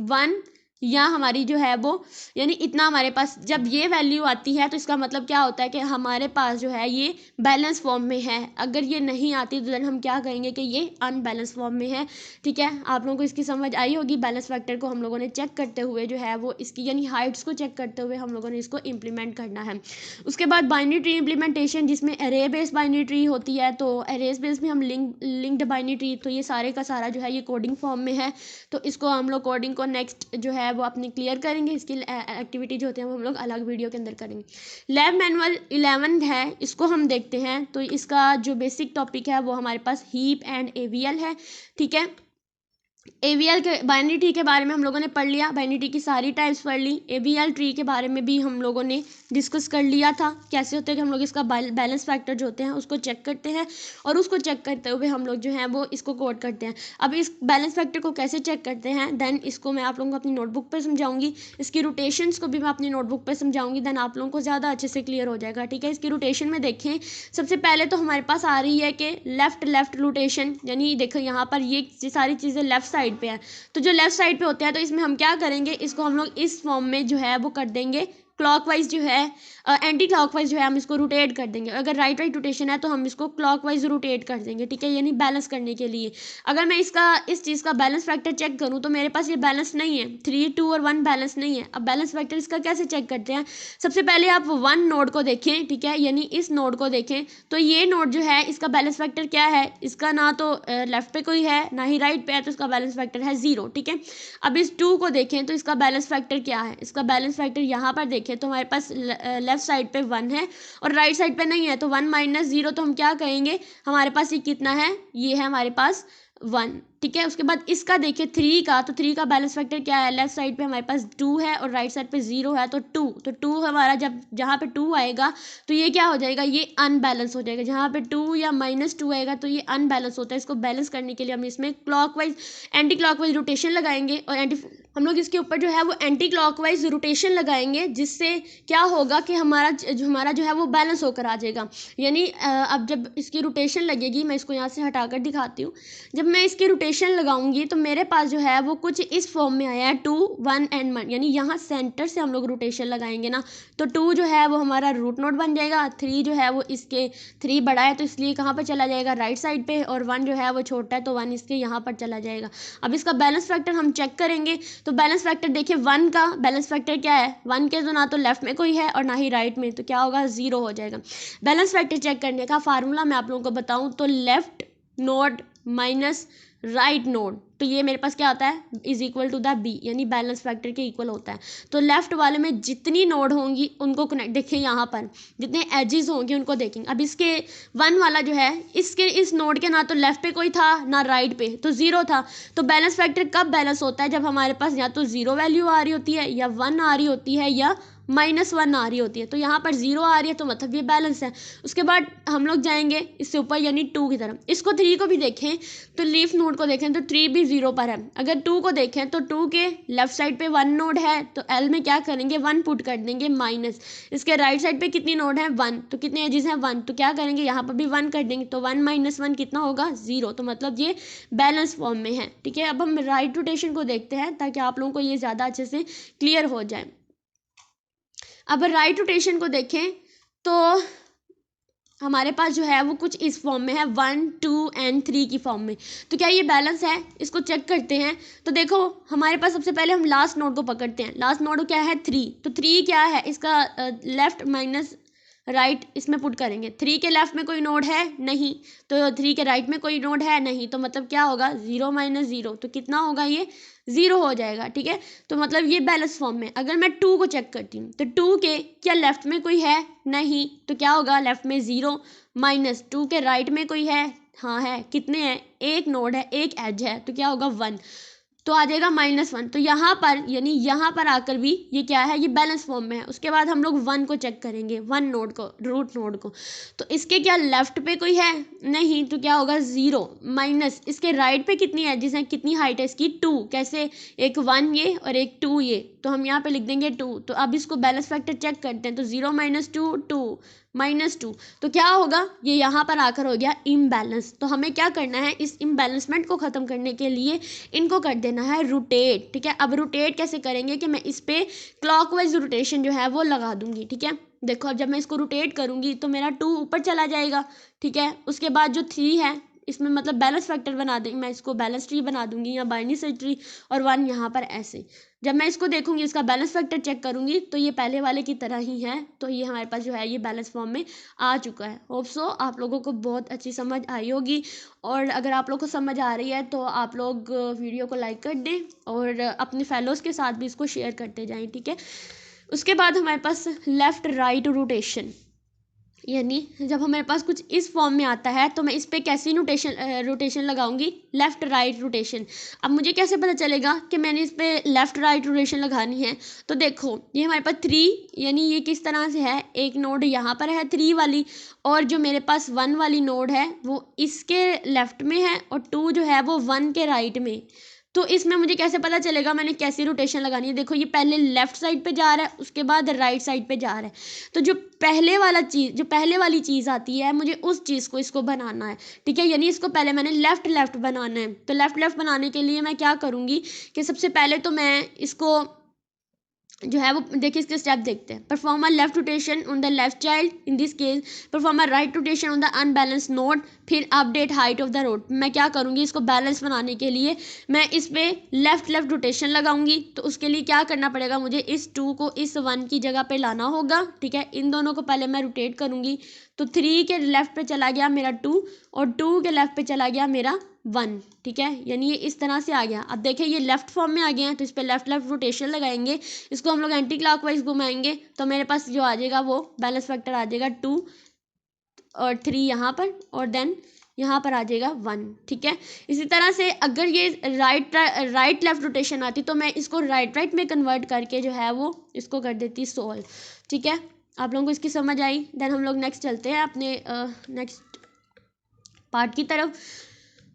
[SPEAKER 1] 1, या हमारी जो है वो, यानी इतना हमारे पास जब ये वैल्यू आती है तो इसका मतलब क्या होता है कि हमारे पास जो है ये बैलेंस फॉर्म में है। अगर ये नहीं आती तो देन हम क्या कहेंगे कि ये अनबैलेंस फॉर्म में है, ठीक है। आप लोगों को इसकी समझ आई होगी। बैलेंस फैक्टर को हम लोगों ने चेक करते हुए जो है वो इसकी यानी हाइट्स को चेक करते हुए हम लोगों ने इसको इम्प्लीमेंट करना है। उसके बाद बाइनरी ट्री इम्प्लीमेंटेशन जिसमें एरे बेस्ड बाइनरी ट्री होती है, तो एरेज बेस्ड में हम लिंक्ड बाइनरी ट्री, तो ये सारे का सारा जो है ये कोडिंग फॉर्म में है, तो इसको हम लोग कोडिंग को नेक्स्ट जो है वो अपनी क्लियर करेंगे। इसकी एक्टिविटी जो होती है वो हम लोग अलग वीडियो के अंदर करेंगे। लैब मैनुअल 11 है, इसको हम देखते हैं। तो इसका जो बेसिक टॉपिक है वो हमारे पास हीप एंड एवीएल है, ठीक है। एवीएल के बाइनरी ट्री के बारे में हम लोगों ने पढ़ लिया, बाइनरी ट्री की सारी टाइप्स पढ़ ली। एवीएल ट्री के बारे में भी हम लोगों ने डिस्कस कर लिया था, कैसे होते हैं कि हम लोग इसका बैलेंस फैक्टर जो होते हैं उसको चेक करते हैं और उसको चेक करते हुए हम लोग जो है वो इसको कोड करते हैं। अब इस बैलेंस फैक्टर को कैसे चेक करते हैं, देन इसको मैं आप लोगों को अपनी नोटबुक पर समझाऊंगी। इसकी रोटेशंस को भी मैं अपनी नोटबुक पर समझाऊंगी, देन आप लोगों को ज़्यादा अच्छे से क्लियर हो जाएगा, ठीक है। इसकी रोटेशन में देखें, सबसे पहले तो हमारे पास आ रही है कि लेफ्ट रोटेशन, यानी देखो यहाँ पर ये सारी चीज़ें लेफ्ट साइड पे है, तो जो लेफ्ट साइड पे होते हैं तो इसमें हम क्या करेंगे, इसको हम लोग इस फॉर्म में जो है वो कर देंगे क्लॉकवाइज जो है एंटी क्लॉकवाइज जो है हम इसको रोटेट कर देंगे। अगर राइट रोटेशन है तो हम इसको क्लॉकवाइज रोटेट कर देंगे, ठीक है, यानी बैलेंस करने के लिए। अगर मैं इस चीज़ का बैलेंस फैक्टर चेक करूँ तो मेरे पास ये बैलेंस नहीं है, 3, 2 और 1 बैलेंस नहीं है। अब बैलेंस फैक्टर इसका कैसे चेक करते हैं? सबसे पहले आप 1 नोड को देखें, ठीक है, यानी इस नोड को देखें तो ये नोड जो है इसका बैलेंस फैक्टर क्या है? इसका ना तो लेफ्ट पे कोई है ना ही राइट पे है, तो इसका बैलेंस फैक्टर है 0, ठीक है। अब इस 2 को देखें तो इसका बैलेंस फैक्टर क्या है? इसका बैलेंस फैक्टर यहाँ पर देखें तो हमारे पास लेफ्ट साइड पे 1 है और राइट साइड पे नहीं है, तो 1 माइनस 0, तो हम क्या कहेंगे हमारे पास ये कितना है? ये है हमारे पास 1, ठीक है। उसके बाद इसका देखिए 3 का, तो 3 का बैलेंस फैक्टर क्या है? लेफ्ट साइड पे हमारे पास 2 है और राइट साइड पे 0 है, तो 2, तो 2 हमारा जब जहाँ पे 2 आएगा तो ये क्या हो जाएगा? ये अनबैलेंस हो जाएगा। जहाँ पे 2 या -2 आएगा तो ये अनबैलेंस होता है। इसको बैलेंस करने के लिए हम इसमें क्लॉकवाइज एंटी क्लॉकवाइज रोटेशन लगाएंगे और हम लोग इसके ऊपर जो है वो एंटी क्लॉकवाइज रोटेशन लगाएंगे, जिससे क्या होगा कि हमारा जो है वो बैलेंस होकर आ जाएगा। यानी अब जब इसकी रोटेशन लगेगी, मैं इसको यहाँ से हटाकर दिखाती हूँ, जब मैं इसकी रोटेशन लगाऊंगी तो मेरे पास जो है वो कुछ इस फॉर्म में आया है 2, 1 एंड 1, यानी यहाँ सेंटर से हम लोग रोटेशन लगाएंगे ना, तो 2 जो है वो हमारा रूट नोड बन जाएगा, 3 जो है वो इसके 3 बड़ा है तो इसलिए कहाँ पर चला जाएगा? राइट साइड पे, और 1 जो है वो छोटा है तो 1 इसके यहाँ पर चला जाएगा। अब इसका बैलेंस फैक्टर हम चेक करेंगे तो बैलेंस फैक्टर देखिए 1 का बैलेंस फैक्टर क्या है? 1 के तो ना तो लेफ्ट में कोई है और ना ही राइट में, तो क्या होगा? 0 हो जाएगा। बैलेंस फैक्टर चेक करने का फार्मूला मैं आप लोगों को बताऊं तो left node minus right node, तो ये मेरे पास क्या आता है? Is equal to the B, यानी बैलेंस फैक्टर के इक्वल होता है। तो लेफ्ट वाले में जितनी नोड होंगी उनको कनेक्ट, देखिए यहाँ पर जितने एजेस होंगे उनको देखेंगे। अब इसके 1 वाला जो है इस नोड के ना तो लेफ्ट पे कोई था ना राइट पे, तो 0 था। तो बैलेंस फैक्टर कब बैलेंस होता है? जब हमारे पास या तो 0 वैल्यू आ रही होती है या 1 आ रही होती है या -1 आ रही होती है। तो यहाँ पर 0 आ रही है तो मतलब ये बैलेंस है। उसके बाद हम लोग जाएंगे इससे ऊपर यानी 2 की तरफ। इसको 3 को भी देखें तो लीफ नोड को देखें तो 3 भी 0 पर है। अगर 2 को देखें तो 2 के लेफ्ट साइड पे 1 नोड है तो एल में क्या करेंगे? 1 पुट कर देंगे माइनस। इसके राइट साइड पे कितनी नोड है? 1, तो कितने एजेस हैं? 1, तो क्या करेंगे? यहाँ पर भी 1 कर देंगे, तो 1 - 1 कितना होगा? 0, तो मतलब ये बैलेंस फॉर्म में है, ठीक है। अब हम राइट रोटेशन को देखते हैं ताकि आप लोगों को ये ज़्यादा अच्छे से क्लियर हो जाए। अब राइट रोटेशन को देखें तो हमारे पास जो है वो कुछ इस फॉर्म में है, 1, 2 एंड 3 की फॉर्म में। तो क्या ये बैलेंस है? इसको चेक करते हैं। तो देखो हमारे पास सबसे पहले हम लास्ट नोड को पकड़ते हैं। लास्ट नोड क्या है? 3, तो 3 क्या है? इसका लेफ्ट माइनस राइट इसमें पुट करेंगे। 3 के लेफ्ट में कोई नोड है? नहीं, तो 3 के राइट में कोई नोड है? नहीं, तो मतलब क्या होगा? 0 - 0, तो कितना होगा? ये 0 हो जाएगा, ठीक है। तो मतलब ये बैलेंस फॉर्म में। अगर मैं 2 को चेक करती हूँ तो 2 के क्या लेफ्ट में कोई है? नहीं, तो क्या होगा? लेफ्ट में 0 माइनस 2 के राइट में कोई है? हाँ है। कितने हैं? एक नोड है, एक एज है, तो क्या होगा? 1, तो आ जाएगा -1। तो यहाँ पर यानी यहाँ पर आकर भी ये क्या है? ये बैलेंस फॉर्म में है। उसके बाद हम लोग 1 को चेक करेंगे, 1 नोड को, रूट नोड को। तो इसके क्या लेफ्ट पे कोई है? नहीं, तो क्या होगा? 0 माइनस इसके राइट पे कितनी एजेस हैं? कितनी हाइट है इसकी? 2। कैसे? एक 1 ये और एक 2 ये, तो हम यहाँ पे लिख देंगे 2। तो अब इसको बैलेंस फैक्टर चेक करते हैं तो 0 - 2 2 -2, तो क्या होगा? ये यहाँ पर आकर हो गया इम्बैलेंस। तो हमें क्या करना है? इस इम्बैलेंसमेंट को ख़त्म करने के लिए इनको कर देना है रोटेट, ठीक है। अब रोटेट कैसे करेंगे कि मैं इस पर क्लॉकवाइज रोटेशन जो है वो लगा दूंगी, ठीक है। देखो अब जब मैं इसको रोटेट करूंगी तो मेरा 2 ऊपर चला जाएगा, ठीक है। उसके बाद जो 3 है इसमें मतलब बैलेंस फैक्टर बना देंगे, मैं इसको बैलेंस ट्री बना दूंगी या बाइनरी ट्री, और 1 यहाँ पर ऐसे। जब मैं इसको देखूंगी, इसका बैलेंस फैक्टर चेक करूंगी तो ये पहले वाले की तरह ही है। तो ये हमारे पास जो है ये बैलेंस फॉर्म में आ चुका है। होप सो आप लोगों को बहुत अच्छी समझ आई होगी, और अगर आप लोग को समझ आ रही है तो आप लोग वीडियो को लाइक कर दें और अपने फेलोज़ के साथ भी इसको शेयर करते जाएं, ठीक है। उसके बाद हमारे पास लेफ़्ट राइट रोटेशन, यानी जब हमारे पास कुछ इस फॉर्म में आता है तो मैं इस पे कैसी रोटेशन लगाऊंगी? Left right rotation. अब मुझे कैसे पता चलेगा कि मैंने इस पे लेफ़्ट राइट रोटेशन लगानी है? तो देखो ये हमारे पास 3, यानी ये किस तरह से है? एक नोड यहाँ पर है 3 वाली, और जो मेरे पास 1 वाली नोड है वो इसके लेफ़्ट में है, और 2 जो है वो 1 के राइट में। तो इसमें मुझे कैसे पता चलेगा मैंने कैसी रोटेशन लगानी है? देखो ये पहले लेफ्ट साइड पे जा रहा है, उसके बाद राइट साइड पे जा रहा है। तो जो पहले वाली चीज़ आती है मुझे उस चीज़ को इसको बनाना है, ठीक है। यानी इसको पहले मैंने लेफ्ट बनाना है। तो लेफ्ट बनाने के लिए मैं क्या करूँगी कि सबसे पहले तो मैं इसको जो है वो देखिए इसके स्टेप देखते हैं। Perform a left rotation on the left child, in this case perform a right rotation on the unbalance node, फिर update height of the node. मैं क्या करूँगी, इसको बैलेंस बनाने के लिए मैं इस पर लेफ्ट रोटेशन लगाऊंगी। तो उसके लिए क्या करना पड़ेगा, मुझे इस 2 को इस 1 की जगह पे लाना होगा, ठीक है। इन दोनों को पहले मैं रोटेट करूँगी, तो 3 के लेफ्ट पे चला गया मेरा 2 और 2 के लेफ्ट पे चला गया मेरा 1, ठीक है। यानी ये इस तरह से आ गया। अब देखिए ये लेफ्ट फॉर्म में आ गया है, तो इस पर लेफ्ट रोटेशन लगाएंगे, इसको हम लोग एंटी क्लॉकवाइज घुमाएंगे, तो मेरे पास जो आ जाएगा वो बैलेंस फैक्टर आ जाएगा 2 और 3 यहाँ पर, और देन यहाँ पर आ जाएगा 1, ठीक है। इसी तरह से अगर ये राइट लेफ्ट रोटेशन आती तो मैं इसको राइट में कन्वर्ट करके जो है वो इसको कर देती सोल्व, ठीक है। आप लोगों को इसकी समझ आई। देन हम लोग नेक्स्ट चलते हैं अपने नेक्स्ट पार्ट की तरफ।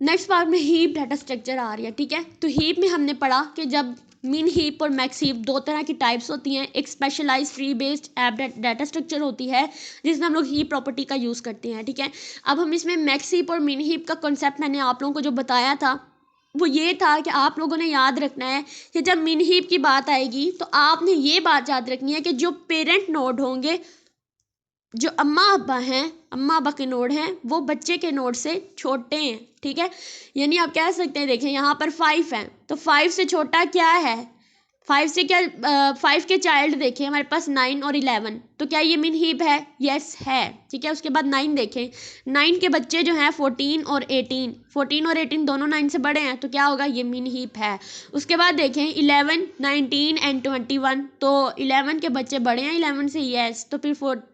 [SPEAKER 1] नेक्स्ट पार्ट में हीप डाटा स्ट्रक्चर आ रही है, ठीक है। तो हीप में हमने पढ़ा कि जब मिन हीप और मैक्स हीप 2 तरह की टाइप्स होती हैं। एक specialized tree based heap data structure होती है जिसमें हम लोग हीप प्रॉपर्टी का यूज़ करते हैं, ठीक है। अब हम इसमें मैक्स हीप और मिन हीप का कॉन्सेप्ट मैंने आप लोगों को जो बताया था वो ये था कि आप लोगों ने याद रखना है कि जब मिन हीप की बात आएगी तो आपने ये बात याद रखनी है कि जो पेरेंट नोड होंगे, जो अम्मा अब्बा के नोड हैं, वो बच्चे के नोड से छोटे हैं, ठीक है। यानी आप कह सकते हैं, देखें यहाँ पर 5 है, तो 5 से छोटा क्या है, 5 से क्या 5 के चाइल्ड देखें हमारे पास 9 और 11, तो क्या ये मिन हीप है, यस है, ठीक है। उसके बाद 9 देखें, 9 के बच्चे जो हैं 14 और 18 दोनों 9 से बड़े हैं, तो क्या होगा, ये मिन हीप है। उसके बाद देखें 11, 19 एंड 21, तो 11 के बच्चे बड़े हैं 11 से, यस, तो फिर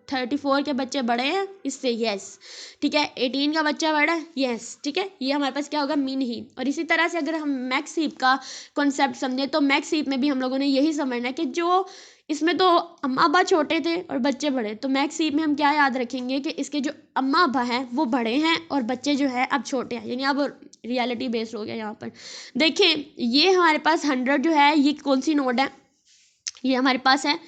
[SPEAKER 1] 34 के बच्चे बड़े हैं इससे, यस, ठीक है। 18 का बच्चा बड़ा है, यस, ठीक है। ये हमारे पास क्या होगा, मिन हीप। और इसी तरह से अगर हम मैक्स हीप का कॉन्सेप्ट समझे तो मैक्स हीप में भी हम लोगों ने यही समझना है कि जो इसमें तो अम्मा अब्बा छोटे थे और बच्चे बड़े, तो मैक्स हीप में हम क्या याद रखेंगे कि इसके जो अम्मा अब्बा हैं वो बड़े हैं और बच्चे जो है अब छोटे हैं, यानी अब रियलिटी बेस्ड हो गया। यहाँ पर देखें ये हमारे पास 100 जो है ये कौन सी नोड है, ये हमारे पास है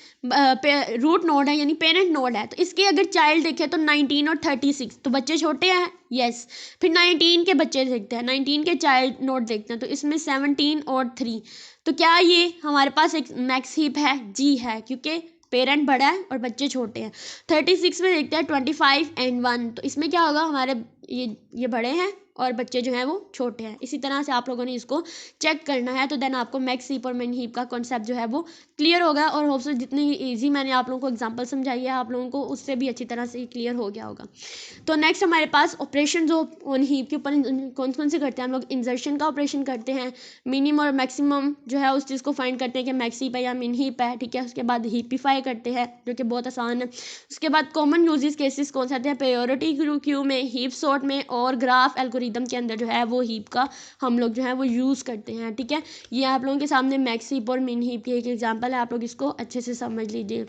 [SPEAKER 1] रूट नोड है, यानी पेरेंट नोड है। तो इसके अगर चाइल्ड देखें तो 19 और 36, तो बच्चे छोटे हैं, यस। फिर 19 के बच्चे देखते हैं, 19 के चाइल्ड नोड देखते हैं, तो इसमें 17 और 3, तो क्या ये हमारे पास एक मैक्स हीप है, जी है, क्योंकि पेरेंट बड़ा है और बच्चे छोटे हैं। 36 में देखते हैं 25 एंड 1, तो इसमें क्या होगा, हमारे ये बड़े हैं और बच्चे जो हैं वो छोटे हैं। इसी तरह से आप लोगों ने इसको चेक करना है, तो देन आपको मैक्स हीप और मिन हीप का कॉन्सेप्ट जो है वो क्लियर होगा। और होप सो जितनी ईजी मैंने आप लोगों को एग्जांपल समझाई है आप लोगों को उससे भी अच्छी तरह से क्लियर हो गया होगा। तो नेक्स्ट हमारे पास ऑपरेशन जो ऑन हीप के ऊपर कौन से करते हैं, हम लोग इंसर्शन का ऑपरेशन करते हैं, मिनिमम और मैक्सिमम जो है उस चीज़ को फाइंड करते हैं कि मैक्स हीप है या मिन हीप है, ठीक है। उसके बाद हीपिफाई करते हैं जो कि बहुत आसान है। उसके बाद कॉमन यूजेस केसेस कौन से आते हैं, प्रायोरिटी क्यू में, हीप सॉर्ट में और ग्राफ एल्गोरिदम के अंदर जो है वो हीप का हम लोग जो है वो यूज़ करते हैं, ठीक है। ये आप लोगों के सामने मैक्स हीप और मिन हीप की एक एग्जांपल है, आप लोग इसको अच्छे से समझ लीजिए।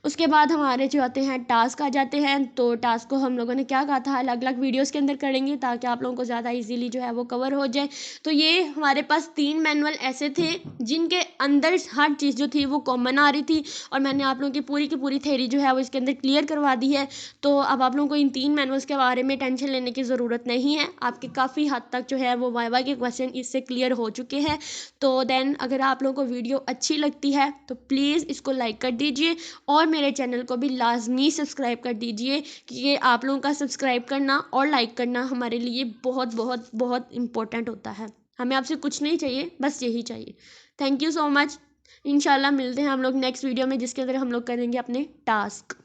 [SPEAKER 1] उसके बाद हमारे जो आते हैं टास्क आ जाते हैं। तो टास्क को हम लोगों ने क्या कहा था, अलग अलग वीडियोस के अंदर करेंगे ताकि आप लोगों को ज़्यादा इजीली जो है वो कवर हो जाए। तो ये हमारे पास 3 मैनुअल ऐसे थे जिनके अंदर हर चीज़ जो थी वो कॉमन आ रही थी, और मैंने आप लोगों की पूरी थ्योरी जो है वो इसके अंदर क्लियर करवा दी है। तो अब आप लोगों को इन 3 मैनुअल्स के बारे में टेंशन लेने की ज़रूरत नहीं है, आपके काफ़ी हद तक जो है वो वाइवा के क्वेश्चन इससे क्लियर हो चुके हैं। तो देन अगर आप लोगों को वीडियो अच्छी लगती है तो प्लीज़ इसको लाइक कर दीजिए और मेरे चैनल को भी लाजमी सब्सक्राइब कर दीजिए, क्योंकि आप लोगों का सब्सक्राइब करना और लाइक करना हमारे लिए बहुत बहुत बहुत इम्पोर्टेंट होता है। हमें आपसे कुछ नहीं चाहिए, बस यही चाहिए। Thank you so much. इंशाल्लाह मिलते हैं हम लोग नेक्स्ट वीडियो में जिसके अंदर हम लोग करेंगे अपने टास्क।